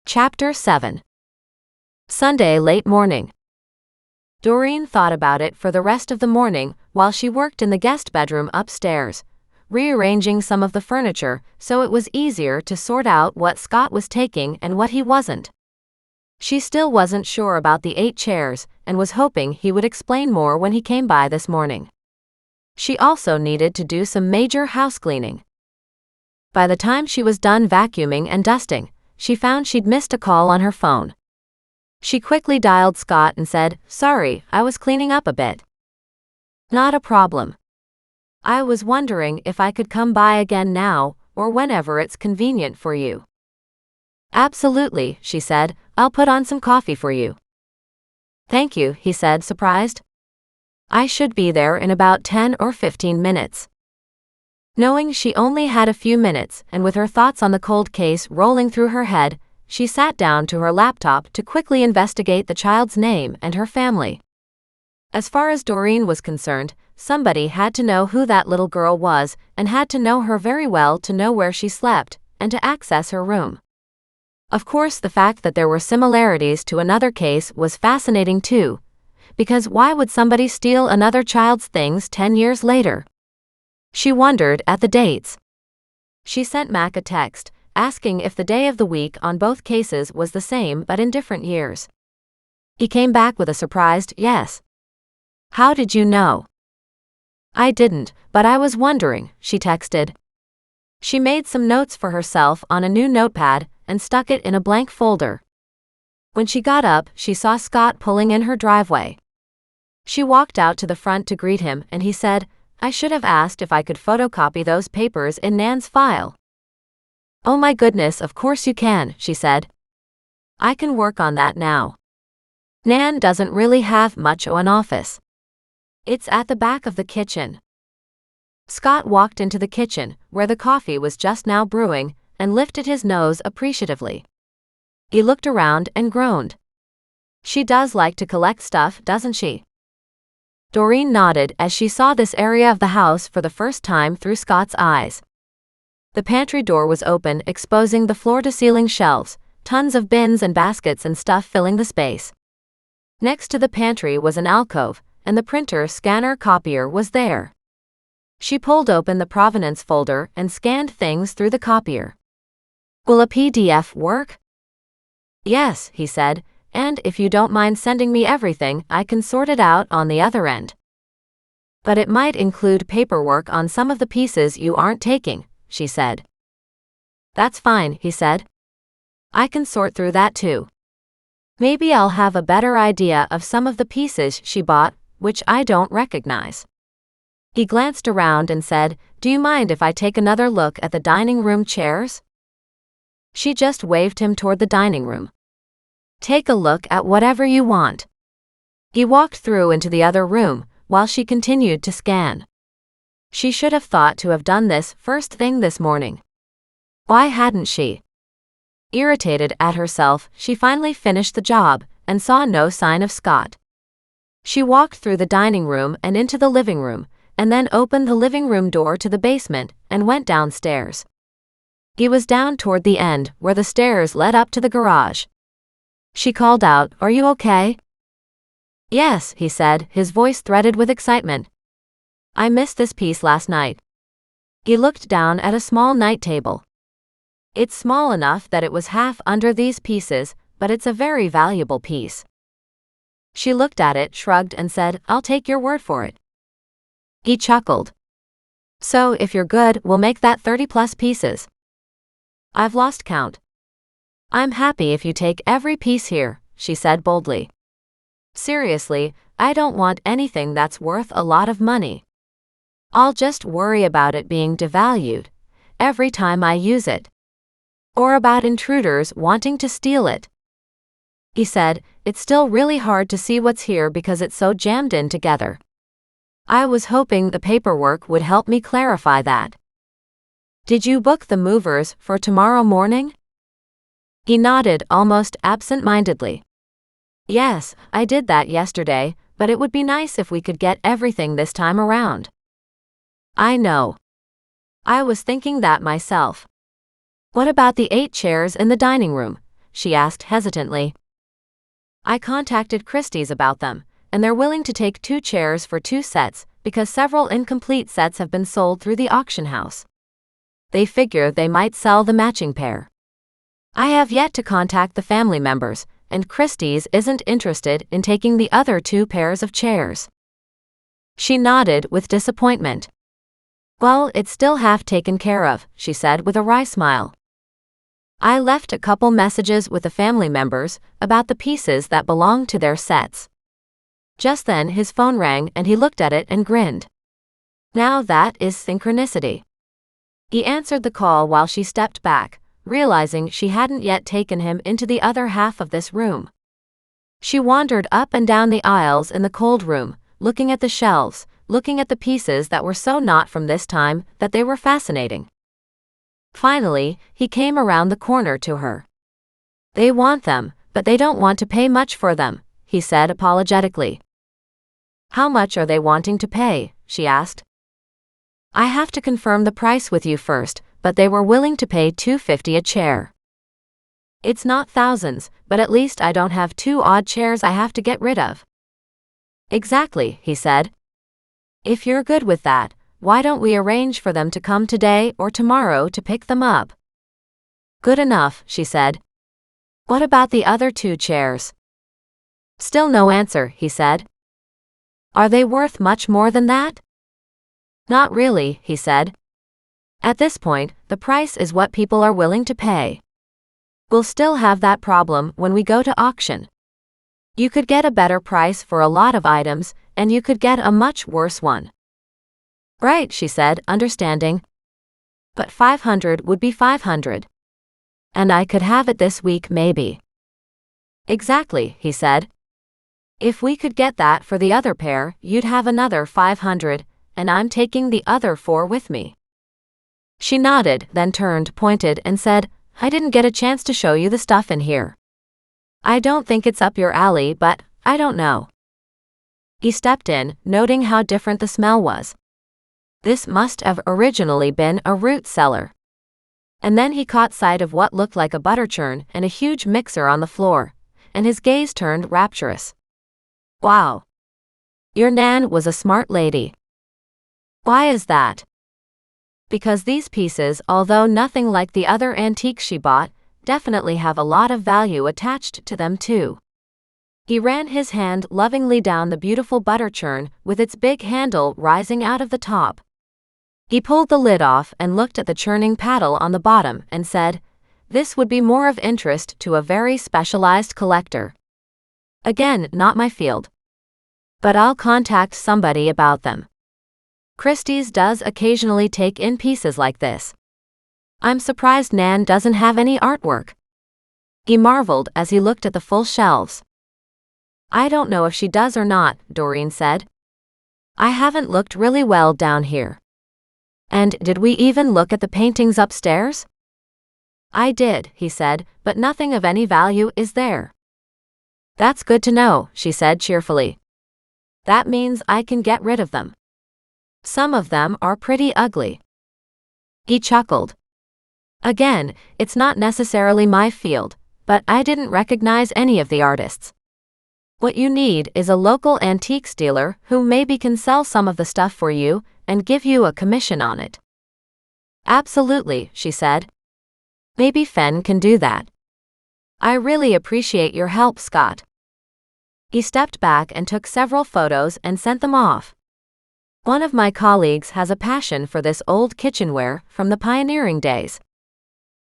Chapter 7. Sunday late morning. Doreen thought about it for the rest of the morning while she worked in the guest bedroom upstairs, rearranging some of the furniture so it was easier to sort out what Scott was taking and what he wasn't. She still wasn't sure about the 8 chairs and was hoping he would explain more when he came by this morning. She also needed to do some major house cleaning. By the time she was done vacuuming and dusting, she found she'd missed a call on her phone. She quickly dialed Scott and said, "Sorry, I was cleaning up a bit." "Not a problem. I was wondering if I could come by again now, or whenever it's convenient for you." "Absolutely," she said. "I'll put on some coffee for you." "Thank you," he said, surprised. "I should be there in about 10 or 15 minutes. Knowing she only had a few minutes, and with her thoughts on the cold case rolling through her head, she sat down to her laptop to quickly investigate the child's name and her family. As far as Doreen was concerned, somebody had to know who that little girl was and had to know her very well to know where she slept and to access her room. Of course, the fact that there were similarities to another case was fascinating too, because why would somebody steal another child's things 10 years later? She wondered at the dates. She sent Mac a text, asking if the day of the week on both cases was the same but in different years. He came back with a surprised yes. "How did you know?" "I didn't, but I was wondering," she texted. She made some notes for herself on a new notepad and stuck it in a blank folder. When she got up, she saw Scott pulling in her driveway. She walked out to the front to greet him and he said, "I should have asked if I could photocopy those papers in Nan's file." "Oh my goodness, of course you can," she said. "I can work on that now. Nan doesn't really have much of an office. It's at the back of the kitchen." Scott walked into the kitchen, where the coffee was just now brewing, and lifted his nose appreciatively. He looked around and groaned. "She does like to collect stuff, doesn't she?" Doreen nodded as she saw this area of the house for the first time through Scott's eyes. The pantry door was open, exposing the floor-to-ceiling shelves, tons of bins and baskets and stuff filling the space. Next to the pantry was an alcove, and the printer scanner copier was there. She pulled open the provenance folder and scanned things through the copier. "Will a PDF work?" "Yes," he said. "And if you don't mind sending me everything, I can sort it out on the other end. But it might include paperwork on some of the pieces you aren't taking," she said. "That's fine," he said. "I can sort through that too. Maybe I'll have a better idea of some of the pieces she bought, which I don't recognize." He glanced around and said, "Do you mind if I take another look at the dining room chairs?" She just waved him toward the dining room. "Take a look at whatever you want." He walked through into the other room, while she continued to scan. She should have thought to have done this first thing this morning. Why hadn't she? Irritated at herself, she finally finished the job, and saw no sign of Scott. She walked through the dining room and into the living room, and then opened the living room door to the basement, and went downstairs. He was down toward the end, where the stairs led up to the garage. She called out, "Are you okay?" "Yes," he said, his voice threaded with excitement. "I missed this piece last night." He looked down at a small night table. "It's small enough that it was half under these pieces, but it's a very valuable piece." She looked at it, shrugged, and said, "I'll take your word for it." He chuckled. "So if you're good, we'll make that 30+ pieces. I've lost count." "I'm happy if you take every piece here," she said boldly. "Seriously, I don't want anything that's worth a lot of money. I'll just worry about it being devalued every time I use it. Or about intruders wanting to steal it." He said, "It's still really hard to see what's here because it's so jammed in together. I was hoping the paperwork would help me clarify that." "Did you book the movers for tomorrow morning?" He nodded almost absent-mindedly. "Yes, I did that yesterday, but it would be nice if we could get everything this time around." "I know. I was thinking that myself. What about the 8 chairs in the dining room? she asked hesitantly. I contacted Christie's about them, and they're willing to take 2 chairs for 2 sets because several incomplete sets have been sold through the auction house. They figure they might sell the matching pair. I have yet to contact the family members, and Christie's isn't interested in taking the other 2 pairs of chairs. She nodded with disappointment. Well, it's still half taken care of, she said with a wry smile. I left a couple messages with the family members about the pieces that belong to their sets. Just then his phone rang and he looked at it and grinned. Now that is synchronicity. He answered the call while she stepped back, realizing she hadn't yet taken him into the other half of this room. She wandered up and down the aisles in the cold room, looking at the shelves, looking at the pieces that were so not from this time that they were fascinating. Finally, he came around the corner to her. They want them, but they don't want to pay much for them, he said apologetically. How much are they wanting to pay? She asked. I have to confirm the price with you first, but they were willing to pay $250 a chair. It's not thousands, but at least I don't have 2 odd chairs I have to get rid of. Exactly, he said. If you're good with that, why don't we arrange for them to come today or tomorrow to pick them up? Good enough, she said. What about the other 2 chairs? Still no answer, he said. Are they worth much more than that? Not really, he said. At this point, the price is what people are willing to pay. We'll still have that problem when we go to auction. You could get a better price for a lot of items, and you could get a much worse one. Right, she said, understanding. But 500 would be 500. And I could have it this week maybe. Exactly, he said. If we could get that for the other pair, you'd have another 500, and I'm taking the other 4 with me. She nodded, then turned, pointed, and said, I didn't get a chance to show you the stuff in here. I don't think it's up your alley, but I don't know. He stepped in, noting how different the smell was. This must have originally been a root cellar. And then he caught sight of what looked like a butter churn and a huge mixer on the floor, and his gaze turned rapturous. Wow. Your Nan was a smart lady. Why is that? Because these pieces, although nothing like the other antiques she bought, definitely have a lot of value attached to them too. He ran his hand lovingly down the beautiful butter churn with its big handle rising out of the top. He pulled the lid off and looked at the churning paddle on the bottom and said, This would be more of interest to a very specialized collector. Again, not my field. But I'll contact somebody about them. Christie's does occasionally take in pieces like this. I'm surprised Nan doesn't have any artwork. He marveled as he looked at the full shelves. I don't know if she does or not, Doreen said. I haven't looked really well down here. And did we even look at the paintings upstairs? I did, he said, but nothing of any value is there. That's good to know, she said cheerfully. That means I can get rid of them. Some of them are pretty ugly. He chuckled. Again, it's not necessarily my field, but I didn't recognize any of the artists. What you need is a local antiques dealer who maybe can sell some of the stuff for you and give you a commission on it. Absolutely, she said. Maybe Fen can do that. I really appreciate your help, Scott. He stepped back and took several photos and sent them off. One of my colleagues has a passion for this old kitchenware from the pioneering days.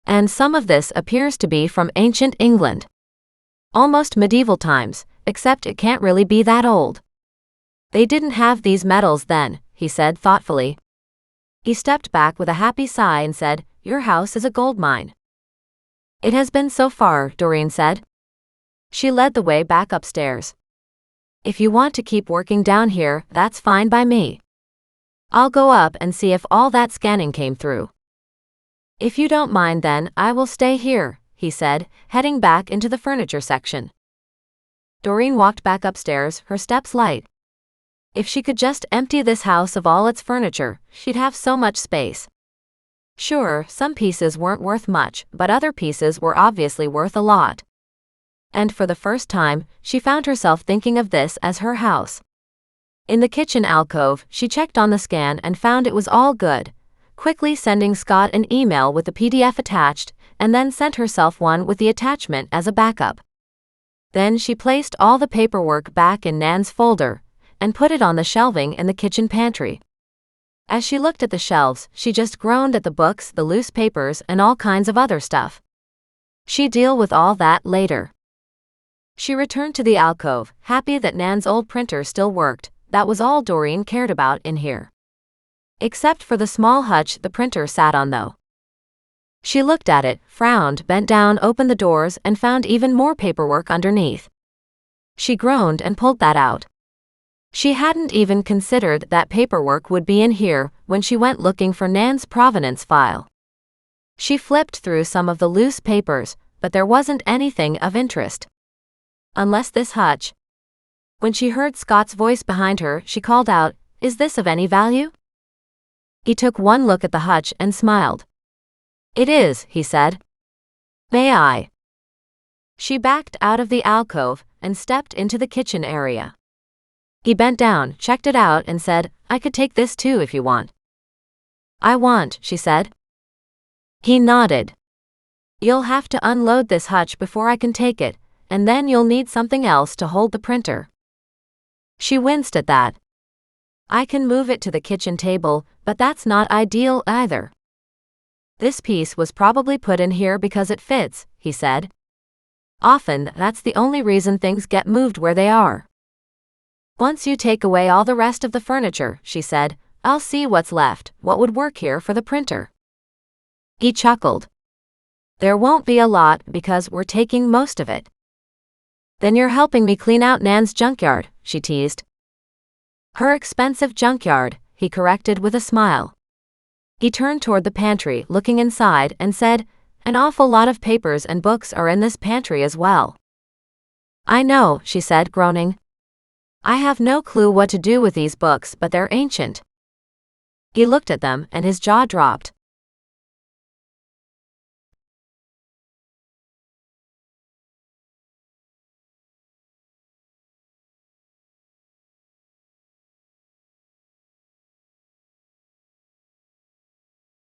And some of this appears to be from ancient England. Almost medieval times, except it can't really be that old. They didn't have these metals then, he said thoughtfully. He stepped back with a happy sigh and said, Your house is a gold mine. It has been so far, Doreen said. She led the way back upstairs. If you want to keep working down here, that's fine by me. I'll go up and see if all that scanning came through. If you don't mind then, I will stay here, he said, heading back into the furniture section. Doreen walked back upstairs, her steps light. If she could just empty this house of all its furniture, she'd have so much space. Sure, some pieces weren't worth much, but other pieces were obviously worth a lot. And for the first time, she found herself thinking of this as her house. In the kitchen alcove, she checked on the scan and found it was all good, quickly sending Scott an email with the PDF attached, and then sent herself one with the attachment as a backup. Then she placed all the paperwork back in Nan's folder, and put it on the shelving in the kitchen pantry. As she looked at the shelves, she just groaned at the books, the loose papers, and all kinds of other stuff. She'd deal with all that later. She returned to the alcove, happy that Nan's old printer still worked. That was all Doreen cared about in here. Except for the small hutch the printer sat on, though. She looked at it, frowned, bent down, opened the doors, and found even more paperwork underneath. She groaned and pulled that out. She hadn't even considered that paperwork would be in here when she went looking for Nan's provenance file. She flipped through some of the loose papers, but there wasn't anything of interest. Unless this hutch. When she heard Scott's voice behind her, she called out, "Is this of any value?" He took one look at the hutch and smiled. "It is," he said. "May I?" She backed out of the alcove and stepped into the kitchen area. He bent down, checked it out, and said, "I could take this too if you want." "I want," she said. He nodded. "You'll have to unload this hutch before I can take it, and then you'll need something else to hold the printer." She winced at that. "I can move it to the kitchen table, but that's not ideal either." "This piece was probably put in here because it fits," he said. "Often, that's the only reason things get moved where they are." "Once you take away all the rest of the furniture," she said, "I'll see what's left, what would work here for the printer." He chuckled. "There won't be a lot because we're taking most of it." "Then you're helping me clean out Nan's junkyard," she teased. "Her expensive junkyard," he corrected with a smile. He turned toward the pantry, looking inside, and said, "An awful lot of papers and books are in this pantry as well." "I know," she said, groaning. "I have no clue what to do with these books, but they're ancient." He looked at them, and his jaw dropped.